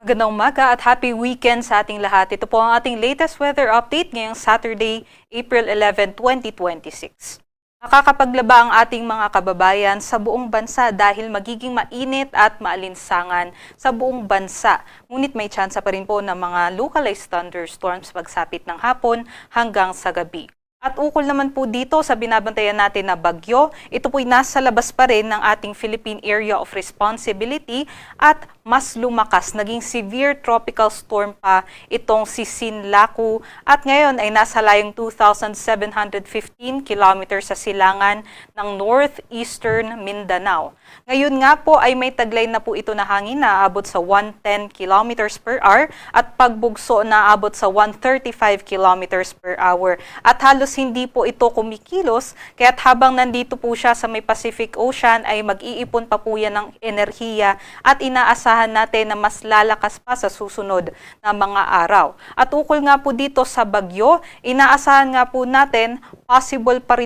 Magandang umaga at happy weekend sa ating lahat. Ito po ang ating latest weather update ngayong Saturday, April 11, 2026. Nakakapaglaba ang ating mga kababayan sa buong bansa dahil magiging mainit at maalinsangan sa buong bansa. Ngunit may tsansa pa rin po ng mga localized thunderstorms pagsapit ng hapon hanggang sa gabi. At ukol naman po dito sa binabantayan natin na bagyo, ito po'y nasa labas pa rin ng ating Philippine Area of Responsibility at mas lumakas, naging severe tropical storm pa itong si Sinlaku at ngayon ay nasa layong 2,715 kilometers sa silangan ng northeastern Mindanao. Ngayon nga po ay may taglay na po ito na hangin na aabot sa 110 kilometers per hour at pagbugso na aabot sa 135 kilometers per hour. At halos hindi po ito kumikilos, kaya't habang nandito po siya sa may Pacific Ocean ay mag-iipon pa po yan ng enerhiya at inaasahan natin na mas lalakas pa sa susunod na mga araw. At ukol nga po dito sa bagyo, inaasahan nga po natin possible pa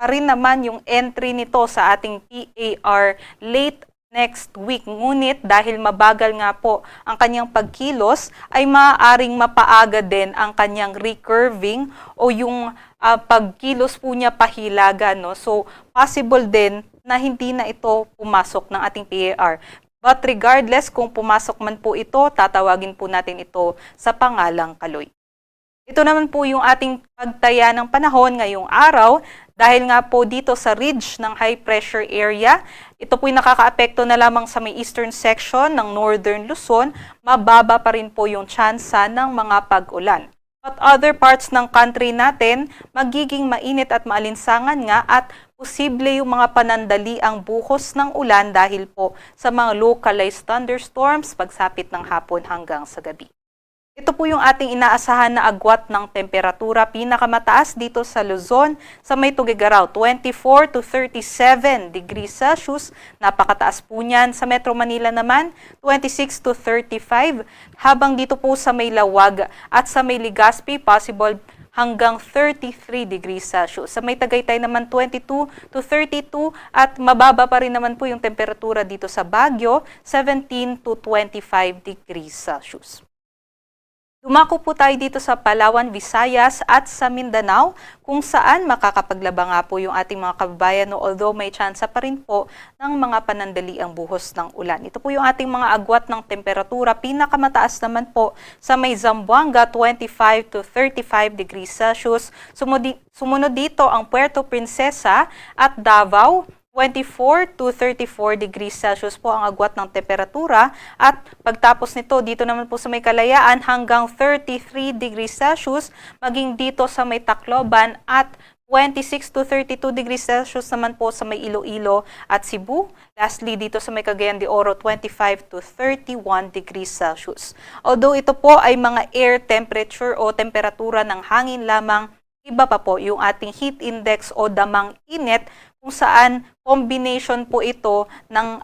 rin naman yung entry nito sa ating PAR late next week. Ngunit dahil mabagal nga po ang kanyang pagkilos, ay maaaring mapaaga din ang kanyang recurving o yung pagkilos po niya pahilaga. No? So, possible din na hindi na ito pumasok ng ating PAR. But regardless kung pumasok man po ito, tatawagin po natin ito sa pangalang Kaloy. Ito naman po yung ating pagtaya ng panahon ngayong araw dahil nga po dito sa ridge ng high pressure area, ito po'y nakakaapekto na lamang sa may eastern section ng northern Luzon, mababa pa rin po yung tsansa ng mga pag-ulan. But other parts ng country natin, magiging mainit at maalinsangan nga at posible yung mga panandali ang buhos ng ulan dahil po sa mga localized thunderstorms pagsapit ng hapon hanggang sa gabi. Ito po yung ating inaasahan na agwat ng temperatura. Pinakamataas dito sa Luzon, sa may Tuguegarao, 24 to 37 degrees Celsius. Napakataas po niyan. Sa Metro Manila naman, 26 to 35. Habang dito po sa may Lawag at sa may Legazpi, possible hanggang 33 degrees Celsius. Sa may Tagaytay naman 22 to 32 at mababa pa rin naman po yung temperatura dito sa Baguio, 17 to 25 degrees Celsius. Dumako po tayo dito sa Palawan, Visayas at sa Mindanao kung saan makakapaglaba nga po yung ating mga kababayan no, although may tsansa pa rin po ng mga panandali ang buhos ng ulan. Ito po yung ating mga agwat ng temperatura. Pinakamataas naman po sa may Zamboanga, 25 to 35 degrees Celsius. Sumunod dito ang Puerto Princesa at Davao, 24 to 34 degrees Celsius po ang agwat ng temperatura at pagtapos nito dito naman po sa may Kalayaan hanggang 33 degrees Celsius, maging dito sa may Tacloban at 26 to 32 degrees Celsius naman po sa may Iloilo at Cebu. Lastly, dito sa may Cagayan de Oro, 25 to 31 degrees Celsius. Although ito po ay mga air temperature o temperatura ng hangin lamang, iba pa po yung ating heat index o damang init kung saan combination po ito ng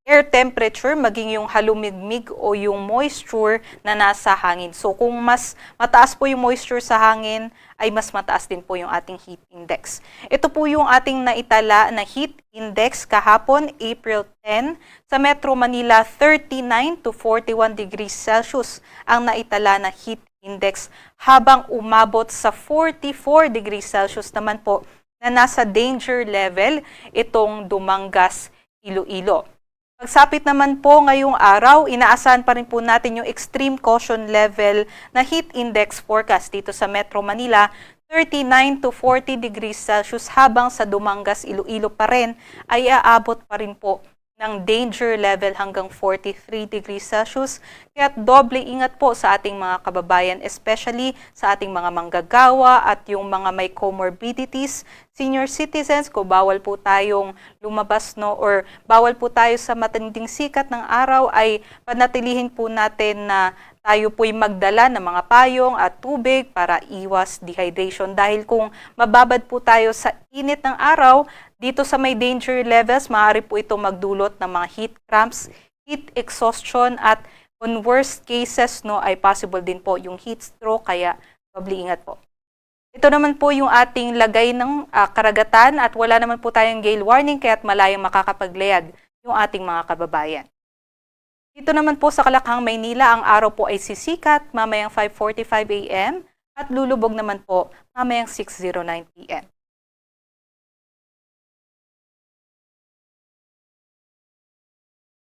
air temperature maging yung halumigmig o yung moisture na nasa hangin. So kung mas mataas po yung moisture sa hangin, ay mas mataas din po yung ating heat index. Ito po yung ating naitala na heat index kahapon, April 10. Sa Metro Manila, 39 to 41 degrees Celsius ang naitala na heat index habang umabot sa 44 degrees Celsius naman po na nasa danger level itong Dumangas, Iloilo. Pagsapit naman po ngayong araw, inaasahan pa rin po natin yung extreme caution level na heat index forecast dito sa Metro Manila, 39 to 40 degrees Celsius habang sa Dumangas, Iloilo pa rin ay aabot pa rin po ng danger level hanggang 43 degrees Celsius. Kaya doble ingat po sa ating mga kababayan, especially sa ating mga manggagawa at yung mga may comorbidities. Senior citizens, kung bawal po tayong lumabas no, or bawal po tayo sa matinding sikat ng araw, ay panatilihin po natin na tayo po'y magdala ng mga payong at tubig para iwas dehydration. Dahil kung mababad po tayo sa init ng araw, dito sa may danger levels, maaari po ito magdulot ng mga heat cramps, heat exhaustion at on worst cases no, ay possible din po yung heat stroke, kaya doble ingat po. Ito naman po yung ating lagay ng karagatan at wala naman po tayong gale warning kaya't malayang makakapaglayag yung ating mga kababayan. Dito naman po sa Kalakhang, Maynila, ang araw po ay sisikat mamayang 5:45 a.m. at lulubog naman po mamayang 6:09 p.m.